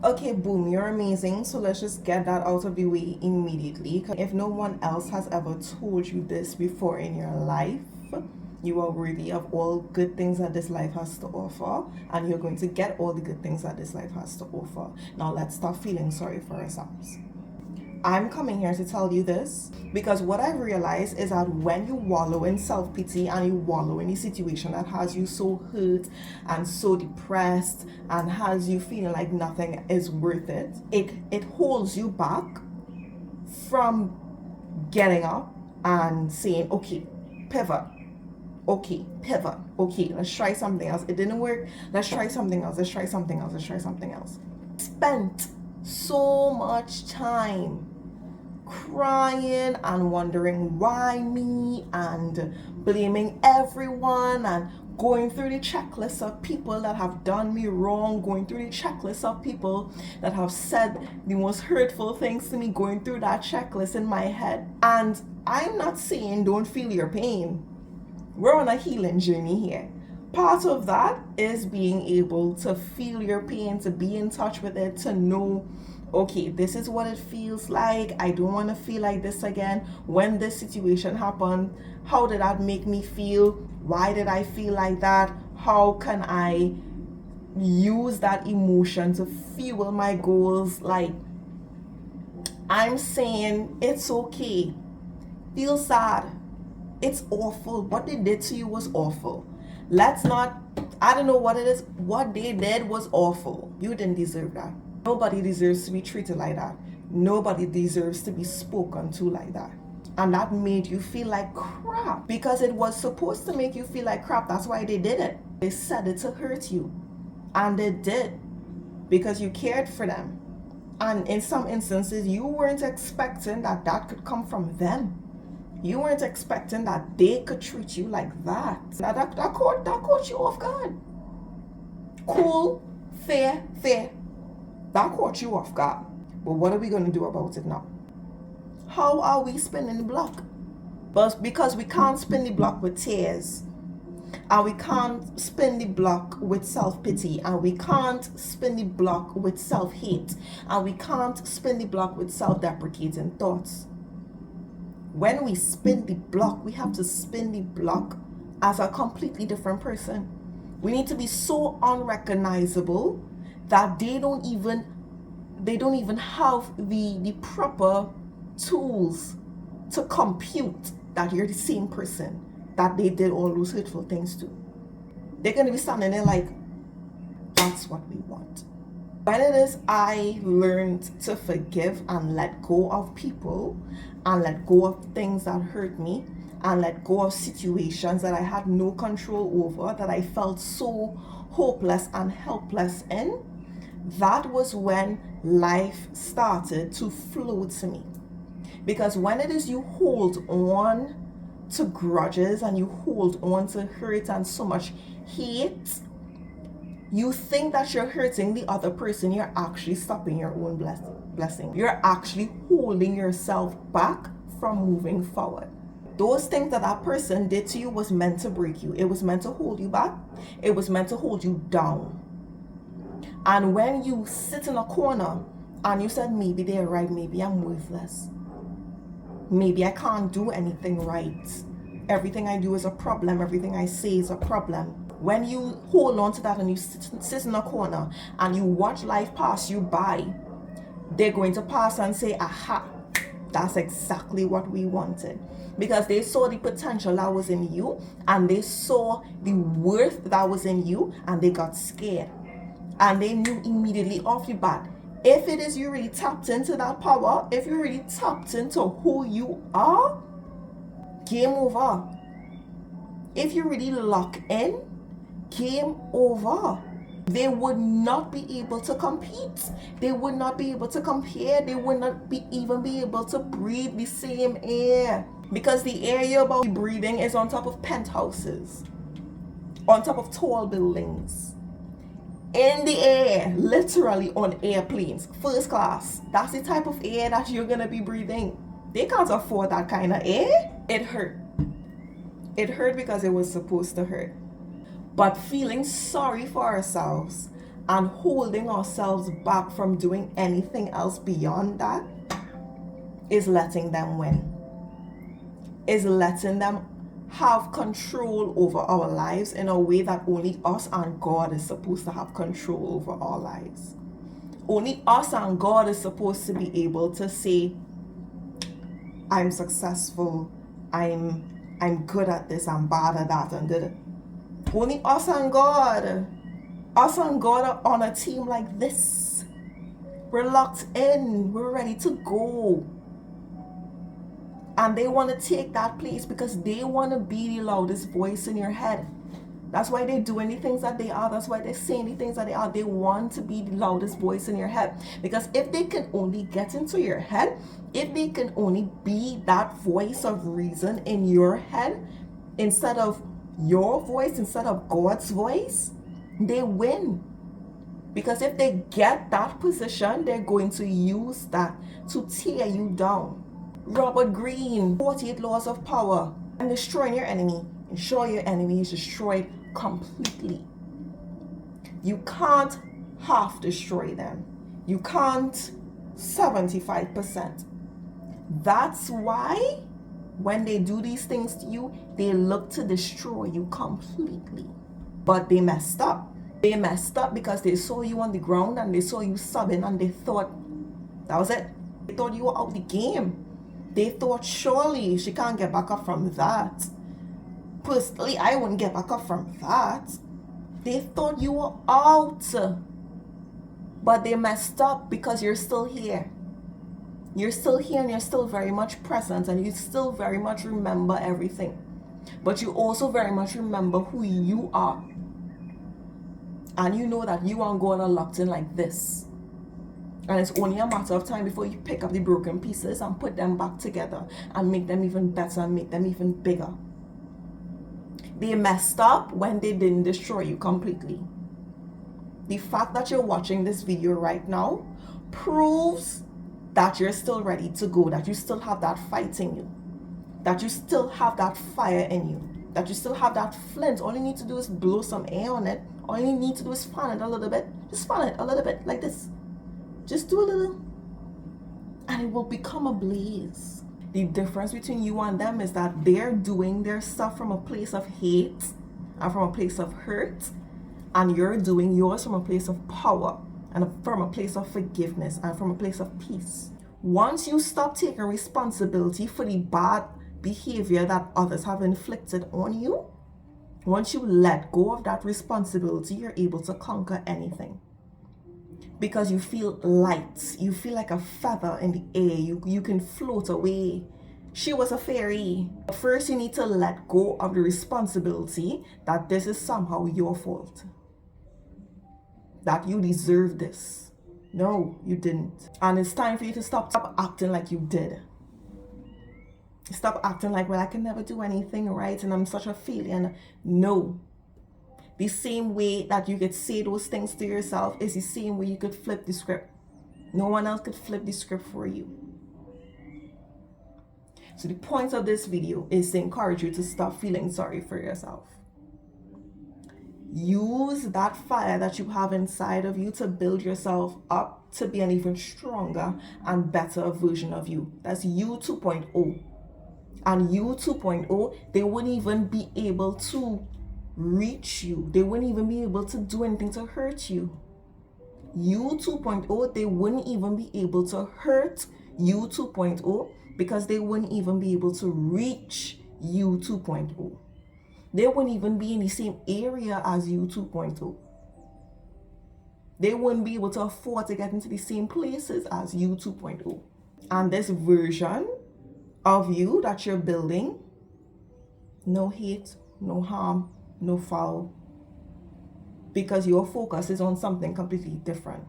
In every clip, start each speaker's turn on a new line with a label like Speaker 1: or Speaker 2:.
Speaker 1: Okay, boom, you're amazing. So let's just get that out of the way immediately. 'Cause if no one else has ever told you this before in your life, you are worthy of all good things that this life has to offer, and you're going to get all the good things that this life has to offer. Now, let's stop feeling sorry for ourselves. I'm coming here to tell you this because what I've realized is that when you wallow in self-pity and you wallow in a situation that has you so hurt and so depressed and has you feeling like nothing is worth it, it holds you back from getting up and saying, okay, pivot. Okay, pivot. Okay, let's try something else. It didn't work. Let's try something else. Let's try something else. Let's try something else. Spent so much time crying and wondering why me and blaming everyone and going through the checklist of people that have done me wrong, going through the checklist of people that have said the most hurtful things to me, going through that checklist in my head. And I'm not saying don't feel your pain. We're on a healing journey here. Part of that is being able to feel your pain, to be in touch with it, to know, okay, this is what it feels like. I don't want to feel like this again. When this situation happened, how did that make me feel? Why did I feel like that? How can I use that emotion to fuel my goals? Like, I'm saying it's okay. Feel sad. It's awful. What they did to you was awful. Let's not, I don't know what it is. What they did was awful. You didn't deserve that. Nobody deserves to be treated like that. Nobody deserves to be spoken to like that. And that made you feel like crap because it was supposed to make you feel like crap. That's why they did it. They said it to hurt you. And they did because you cared for them. And in some instances, you weren't expecting that that could come from them. You weren't expecting that they could treat you like that. Now that caught you off guard. Cool, fair. That caught you off guard. But what are we going to do about it now? How are we spinning the block? But because we can't spin the block with tears, and we can't spin the block with self-pity, and we can't spin the block with self-hate, and we can't spin the block with self-deprecating thoughts. When we spin the block, we have to spin the block as a completely different person. We need to be so unrecognizable that they don't even have the proper tools to compute that you're the same person that they did all those hurtful things to. They're going to be standing there like, that's what we want. When it is I learned to forgive and let go of people and let go of things that hurt me and let go of situations that I had no control over, that I felt so hopeless and helpless in, that was when life started to flow to me. Because when it is you hold on to grudges and you hold on to hurt and so much hate, you think that you're hurting the other person, you're actually stopping your own blessing. You're actually holding yourself back from moving forward. Those things that that person did to you was meant to break you. It was meant to hold you back. It was meant to hold you down. And when you sit in a corner and you said, maybe they're right, maybe I'm worthless, maybe I can't do anything right, everything I do is a problem, everything I say is a problem. When you hold on to that and you sit in a corner and you watch life pass you by, they're going to pass and say, aha, that's exactly what we wanted. Because they saw the potential that was in you and they saw the worth that was in you and they got scared. And they knew immediately off the bat, if it is you really tapped into that power, if you really tapped into who you are, game over. If you really lock in, game over. They would not be able to compete. They would not be able to compare. They would not even be able to breathe the same air. Because the air you're about to be breathing is on top of penthouses, on top of tall buildings, in the air, literally on airplanes, first class. That's the type of air that you're going to be breathing. They can't afford that kind of air. It hurt. It hurt because it was supposed to hurt. But feeling sorry for ourselves and holding ourselves back from doing anything else beyond that is letting them win, is letting them have control over our lives in a way that only us and God is supposed to have control over our lives. Only us and God is supposed to be able to say, I'm successful, I'm good at this, I'm bad at that, and did it. Only us and God. Us and God are on a team like this. We're locked in, we're ready to go. And they want to take that place because they want to be the loudest voice in your head. That's why they do any things that they are. That's why they say any things that they are. They want to be the loudest voice in your head. Because if they can only get into your head, if they can only be that voice of reason in your head, instead of your voice, instead of God's voice, they win. Because if they get that position, they're going to use that to tear you down. Robert Greene, 48 Laws of Power. And destroying your enemy. Ensure your enemy is destroyed completely. You can't half destroy them. You can't 75%. That's why when they do these things to you, they look to destroy you completely. But they messed up. They messed up because they saw you on the ground and they saw you subbing and they thought that was it. They thought you were out the game. They thought surely she can't get back up from that. Personally, I wouldn't get back up from that. They thought you were out. But they messed up because you're still here. You're still here and you're still very much present and you still very much remember everything. But you also very much remember who you are. And you know that you and God are locked in like this. And it's only a matter of time before you pick up the broken pieces and put them back together and make them even better and make them even bigger. They messed up when they didn't destroy you completely. The fact that you're watching this video right now proves that you're still ready to go, that you still have that fight in you, that you still have that fire in you, that you still have that flint. All you need to do is blow some air on it. All you need to do is fan it a little bit. Just fan it a little bit like this. Just do a little and it will become a blaze. The difference between you and them is that they're doing their stuff from a place of hate and from a place of hurt, and you're doing yours from a place of power and from a place of forgiveness and from a place of peace. Once you stop taking responsibility for the bad behavior that others have inflicted on you, once you let go of that responsibility, you're able to conquer anything. Because you feel light, you feel like a feather in the air, you can float away. She was a fairy. First, you need to let go of the responsibility that this is somehow your fault, that you deserve this. No, you didn't. And it's time for you to stop acting like you did. Stop acting like, well, I can never do anything right and I'm such a failure. No. The same way that you could say those things to yourself is the same way you could flip the script. No one else could flip the script for you. So the point of this video is to encourage you to stop feeling sorry for yourself. Use that fire that you have inside of you to build yourself up to be an even stronger and better version of you. That's you 2.0. And you 2.0, they wouldn't even be able to reach you. They wouldn't even be able to do anything to hurt you. You 2.0, they wouldn't even be able to hurt you 2.0 because they wouldn't even be able to reach you 2.0. They wouldn't even be in the same area as you 2.0. They wouldn't be able to afford to get into the same places as you 2.0. And this version of you that you're building, no hate, no harm, no foul, because your focus is on something completely different.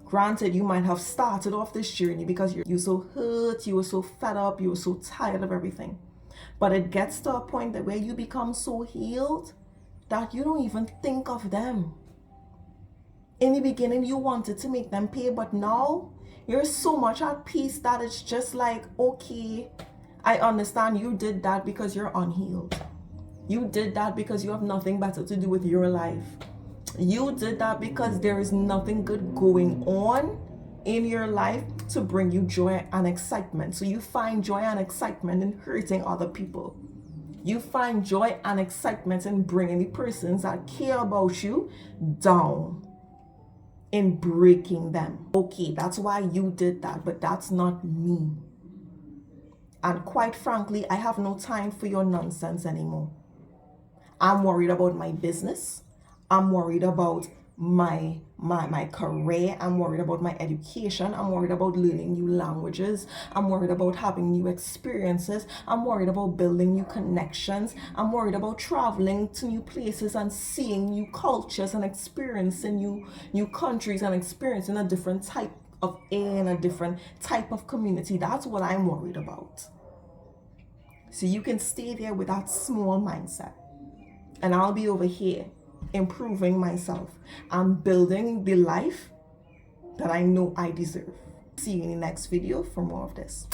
Speaker 1: Granted, you might have started off this journey because you're so hurt, you were so fed up, you were so tired of everything. But it gets to a point that where you become so healed that you don't even think of them. In the beginning, you wanted to make them pay, but now you're so much at peace that it's just like, okay, I understand you did that because you're unhealed. You did that because you have nothing better to do with your life. You did that because there is nothing good going on in your life to bring you joy and excitement. So you find joy and excitement in hurting other people. You find joy and excitement in bringing the persons that care about you down, in breaking them. Okay, that's why you did that, but that's not me. And quite frankly, I have no time for your nonsense anymore. I'm worried about my business. I'm worried about my career. I'm worried about my education. I'm worried about learning new languages. I'm worried about having new experiences. I'm worried about building new connections. I'm worried about traveling to new places and seeing new cultures and experiencing new countries and experiencing a different type of air and a different type of community. That's what I'm worried about. So you can stay there with that small mindset, and I'll be over here improving myself and building the life that I know I deserve. See you in the next video for more of this.